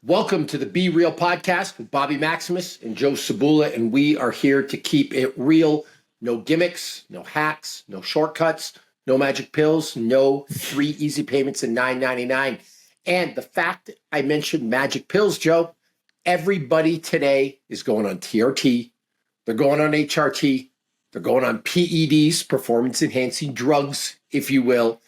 Welcome to the Be Real podcast with Bobby Maximus and Joe Cebula, and we are here to keep it real. No gimmicks, no hacks, no shortcuts, no magic pills, no 3 easy payments and $9.99. And the fact I mentioned magic pills, Joe, everybody today is going on TRT, they're going on HRT, they're going on PEDs, performance enhancing drugs, if you will.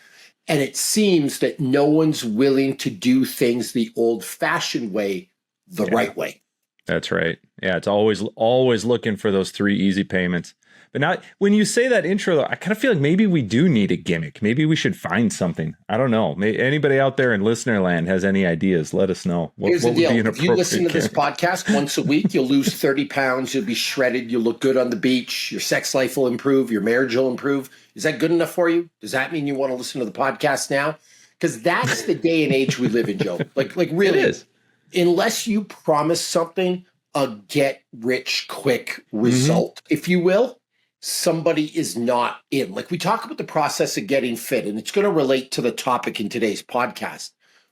And it seems that no one's willing to do things the old-fashioned way, the right way. That's right. Yeah, it's always looking for those 3 easy payments. But now, when you say that intro, though, I kind of feel like maybe we do need a gimmick. Maybe we should find something. I don't know. Anybody out there in listener land has any ideas? Let us know. Here's the deal. If you listen to this podcast once a week, you'll lose 30 pounds. You'll be shredded. You'll look good on the beach. Your sex life will improve. Your marriage will improve. Is that good enough for you? Does that mean you want to listen to the podcast now? Because that's the day and age we live in, Joe. Like really. It is. Unless you promise something, a get-rich-quick result, if you will, somebody is not in. Like, we talk about the process of getting fit, and it's going to relate to the topic in today's podcast.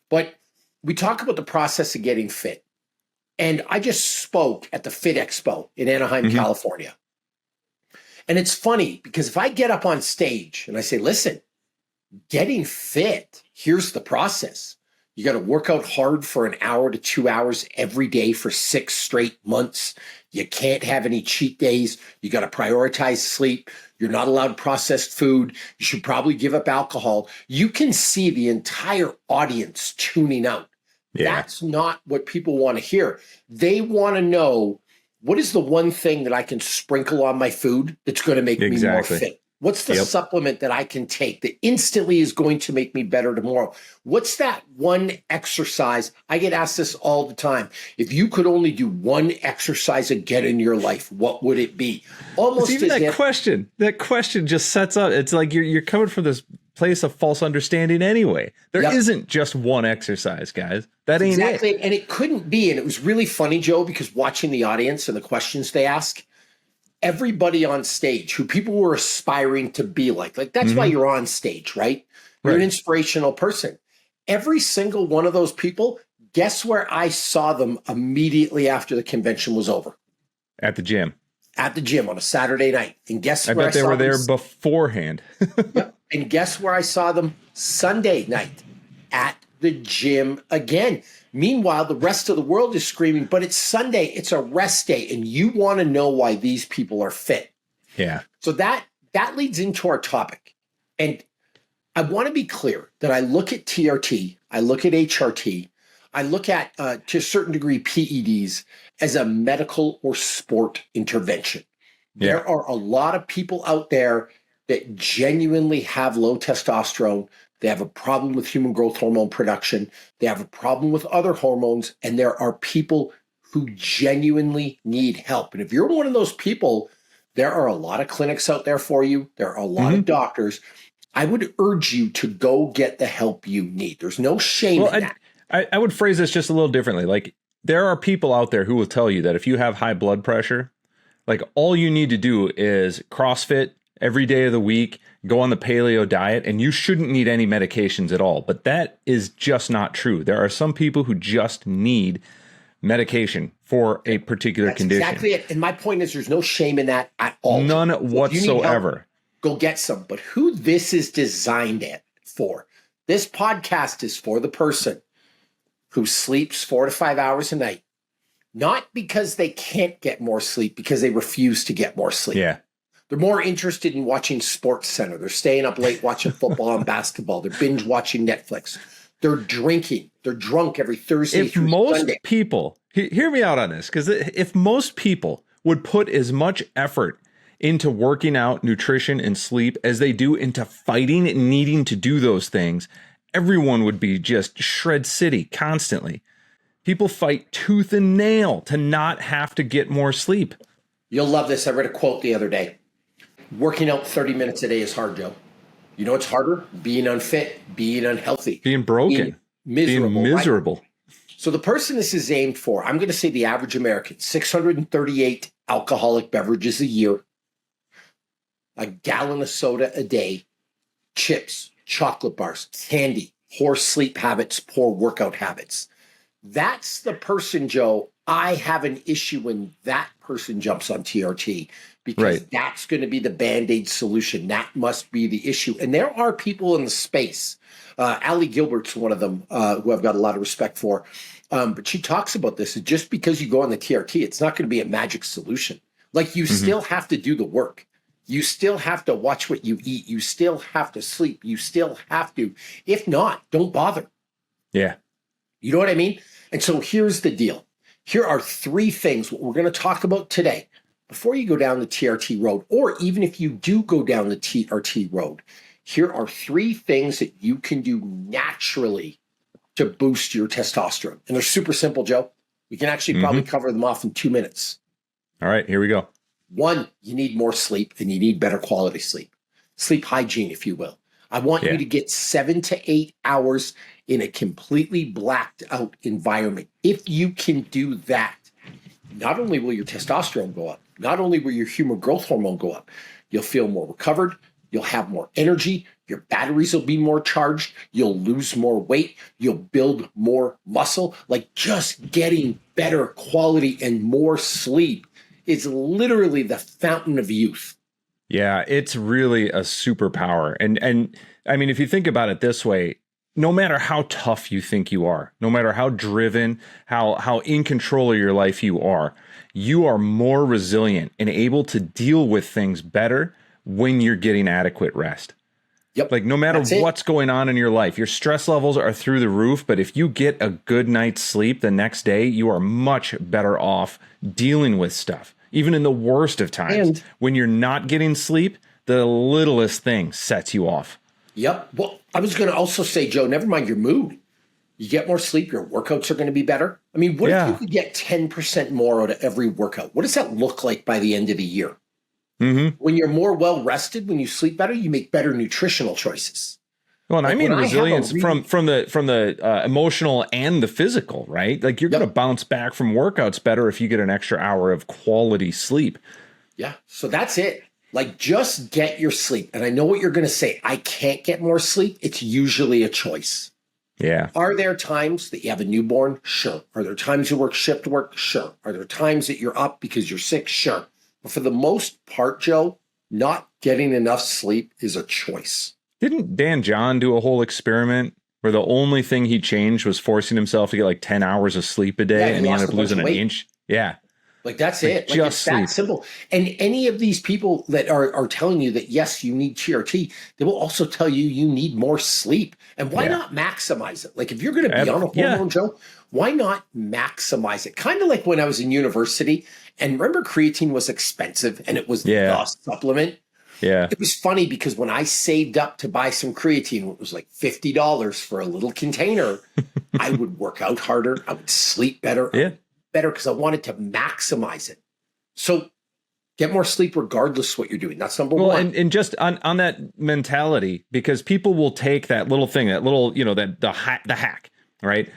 But we talk about the process of getting fit. And I just spoke at the Fit Expo in Anaheim, California. And it's funny because if I get up on stage and I say, listen, getting fit, here's the process. You got to work out hard for an hour to 2 hours every day for 6 straight months. You can't have any cheat days. You got to prioritize sleep. You're not allowed processed food. You should probably give up alcohol. You can see the entire audience tuning out. Yeah. That's not what people want to hear. They want to know, what is the one thing that I can sprinkle on my food that's going to make me more fit? What's the supplement that I can take that instantly is going to make me better tomorrow? What's that one exercise? I get asked this all the time. If you could only do one exercise again in your life, what would it be? Almost even that question just sets up. It's like you're coming from this place of false understanding anyway. There isn't just one exercise, guys. That ain't exactly it. And it couldn't be. And it was really funny, Joe, because watching the audience and the questions they ask, everybody on stage who people were aspiring to be like that's why you're on stage, right? You're an inspirational person. Every single one of those people, guess where I saw them immediately after the convention was over? At the gym. At the gym on a Saturday night. And guess where I saw them? I bet they were there beforehand. Yep. And guess where I saw them Sunday night? At the gym again. Meanwhile, the rest of the world is screaming, but it's Sunday, it's a rest day, and you want to know why these people are fit. Yeah. So that leads into our topic. And I want to be clear that I look at TRT, I look at HRT, I look at, to a certain degree, PEDs as a medical or sport intervention. Yeah. There are a lot of people out there that genuinely have low testosterone. They have a problem with human growth hormone production. They have a problem with other hormones. And there are people who genuinely need help. And if you're one of those people, there are a lot of clinics out there for you. There are a lot of doctors. I would urge you to go get the help you need. There's no shame in that. I would phrase this just a little differently. Like, there are people out there who will tell you that if you have high blood pressure, like, all you need to do is CrossFit every day of the week, go on the paleo diet, and you shouldn't need any medications at all. But that is just not true. There are some people who just need medication for a particular condition. Exactly it. And my point is, there's no shame in that at all. None whatsoever. Go get some. But who this is designed for, this podcast is for the person who sleeps 4 to 5 hours a night, not because they can't get more sleep, because they refuse to get more sleep. Yeah. They're more interested in watching Sports Center. They're staying up late watching football and basketball. They're binge watching Netflix. They're drinking. They're drunk every Thursday through Sunday. If most people, hear me out on this, because if most people would put as much effort into working out, nutrition, and sleep as they do into fighting and needing to do those things, everyone would be just shred city constantly. People fight tooth and nail to not have to get more sleep. You'll love this. I read a quote the other day. Working out 30 minutes a day is hard, Joe. You know what's harder? Being unfit, being unhealthy. Being broken. Being miserable. Right? So the person this is aimed for, I'm going to say the average American, 638 alcoholic beverages a year, a gallon of soda a day, chips, chocolate bars, candy, poor sleep habits, poor workout habits. That's the person, Joe. I have an issue when that person jumps on TRT because Right. that's going to be the Band-Aid solution. That must be the issue. And there are people in the space. Allie Gilbert's one of them who I've got a lot of respect for. But she talks about this. Just because you go on the TRT, it's not going to be a magic solution. Like you still have to do the work. You still have to watch what you eat. You still have to sleep. You still have to. If not, don't bother. Yeah. You know what I mean? And so here's the deal. Here are three things what we're going to talk about today before you go down the TRT road, or even if you do go down the TRT road. Here are three things that you can do naturally to boost your testosterone. And they're super simple, Joe. We can actually probably cover them off in 2 minutes. All right, here we go. One, you need more sleep and you need better quality sleep. Sleep hygiene, if you will. I want you to get 7 to 8 hours in a completely blacked out environment. If you can do that, not only will your testosterone go up, not only will your human growth hormone go up, you'll feel more recovered, you'll have more energy, your batteries will be more charged, you'll lose more weight, you'll build more muscle. Like just getting better quality and more sleep is literally the fountain of youth. Yeah, it's really a superpower. And I mean, if you think about it this way, no matter how tough you think you are, no matter how driven, how in control of your life you are more resilient and able to deal with things better when you're getting adequate rest. Yep. Like no matter what's going on in your life, your stress levels are through the roof, but if you get a good night's sleep the next day, you are much better off dealing with stuff. Even in the worst of times, And when you're not getting sleep, the littlest thing sets you off. Yep. Well, I was going to also say, Joe, never mind your mood. You get more sleep, your workouts are going to be better. I mean, what if you could get 10% more out of every workout? What does that look like by the end of the year? When you're more well rested, when you sleep better, you make better nutritional choices. Well, and Like I mean resilience really, from the emotional and the physical, right? Like you're going to bounce back from workouts better if you get an extra hour of quality sleep. Yeah. So that's it. Like just get your sleep. And I know what you're going to say. I can't get more sleep. It's usually a choice. Yeah. Are there times that you have a newborn? Sure. Are there times you work shift work? Sure. Are there times that you're up because you're sick? Sure. But for the most part, Joe, not getting enough sleep is a choice. Didn't Dan John do a whole experiment where the only thing he changed was forcing himself to get like 10 hours of sleep a day and he ended up losing an inch? Yeah. Like that's it. Like it's that simple. And any of these people that are telling you that, yes, you need TRT, they will also tell you you need more sleep. And why not maximize it? Like if you're going to be on a hormone, Joe, why not maximize it? Kind of like when I was in university and remember creatine was expensive and it was the supplement. Yeah. It was funny because when I saved up to buy some creatine, it was like $50 for a little container. I would work out harder. I would sleep better. Better because I wanted to maximize it. So get more sleep regardless of what you're doing. That's number one. And just on that mentality, because people will take that little thing, that little, the hack, right?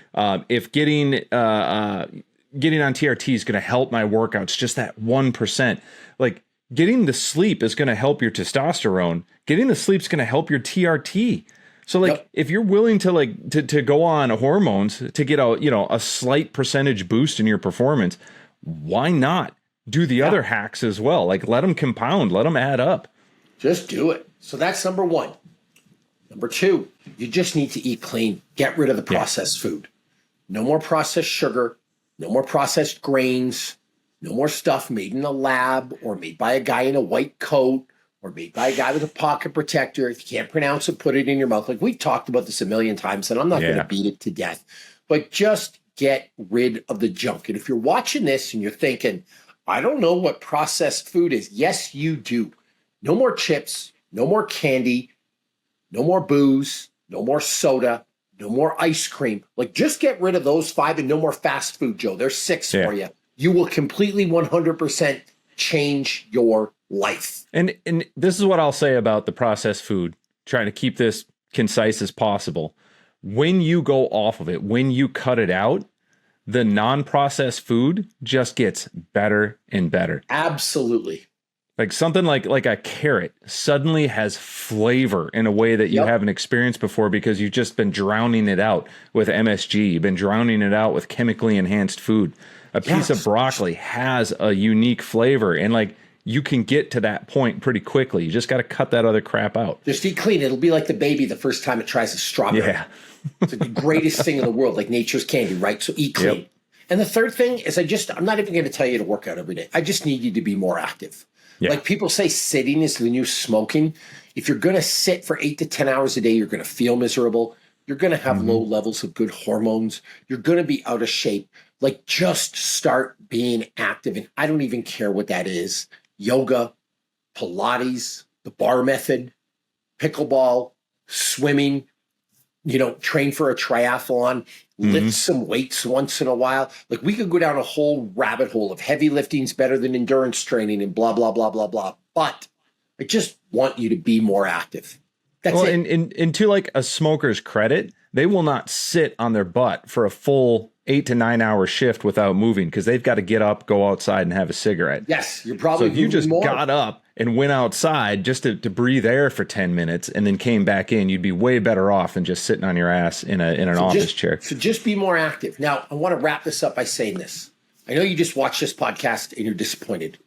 If getting on TRT is going to help my workouts, just that 1%, like getting the sleep is going to help your testosterone. Getting the sleep is going to help your TRT. So like if you're willing to to go on hormones to get a slight percentage boost in your performance, why not do the other hacks as well? Like let them compound, let them add up. Just do it. So that's number one. Number two, you just need to eat clean. Get rid of the processed food. No more processed sugar, no more processed grains, no more stuff made in a lab or made by a guy in a white coat. Or made by a guy with a pocket protector. If you can't pronounce it, put it in your mouth. Like we've talked about this a million times, and I'm not going to beat it to death. But just get rid of the junk. And if you're watching this and you're thinking, I don't know what processed food is. Yes, you do. No more chips, no more candy, no more booze, no more soda, no more ice cream. Like just get rid of those 5 and no more fast food, Joe. There's 6 for you. You will completely 100% change your life. And this is what I'll say about the processed food, trying to keep this concise as possible. When you go off of it, when you cut it out, the non-processed food just gets better and better. Absolutely. Like something like a carrot suddenly has flavor in a way that you haven't experienced before because you've just been drowning it out with MSG. You've been drowning it out with chemically enhanced food. A piece of broccoli has a unique flavor, and like you can get to that point pretty quickly. You just got to cut that other crap out. Just eat clean. It'll be like the baby the first time it tries a strawberry. Yeah. It's the greatest thing in the world, like nature's candy, right? So eat clean. And the third thing is I'm not even going to tell you to work out every day. I just need you to be more active. Yeah. Like people say sitting is the new smoking. If you're going to sit for 8 to 10 hours a day, you're going to feel miserable. You're going to have low levels of good hormones. You're going to be out of shape. Like just start being active. And I don't even care what that is. Yoga, Pilates, the bar method, pickleball, swimming, train for a triathlon, lift some weights once in a while. Like we could go down a whole rabbit hole of heavy lifting's better than endurance training and blah, blah, blah, blah, blah. But I just want you to be more active. That's it. And to like a smoker's credit, they will not sit on their butt for a full 8 to 9 hour shift without moving because they've got to get up, go outside and have a cigarette. Yes, you're probably so if you just got up and went outside just to breathe air for 10 minutes and then came back in, you'd be way better off than just sitting on your ass in an office chair. So just be more active. Now, I want to wrap this up by saying this. I know you just watched this podcast and you're disappointed.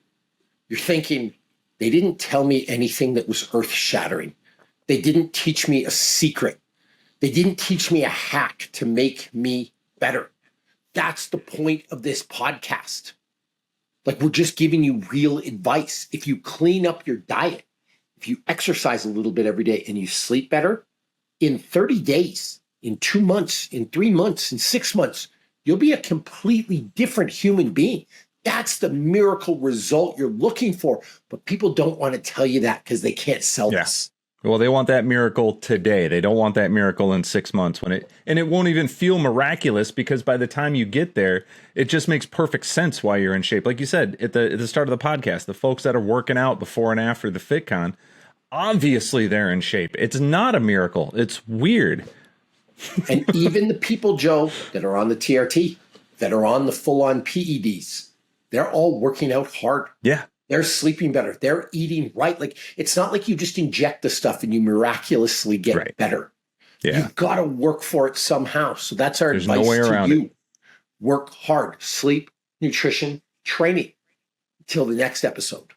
You're thinking, they didn't tell me anything that was earth-shattering. They didn't teach me a secret. They didn't teach me a hack to make me better. That's the point of this podcast. Like we're just giving you real advice. If you clean up your diet, if you exercise a little bit every day and you sleep better, in 30 days, in 2 months, in 3 months, in 6 months, you'll be a completely different human being. That's the miracle result you're looking for. But people don't want to tell you that because they can't sell this. Well, they want that miracle today. They don't want that miracle in 6 months and it won't even feel miraculous because by the time you get there, it just makes perfect sense why you're in shape. Like you said at the start of the podcast, the folks that are working out before and after the FitCon, obviously they're in shape. It's not a miracle. It's weird. And even the people, Joe, that are on the TRT, that are on the full-on PEDs, they're all working out hard. Yeah. They're sleeping better. They're eating right. Like it's not like you just inject the stuff and you miraculously get better. Yeah. You've got to work for it somehow. So that's our advice no way around to you. Work hard, sleep, nutrition, training. Until the next episode.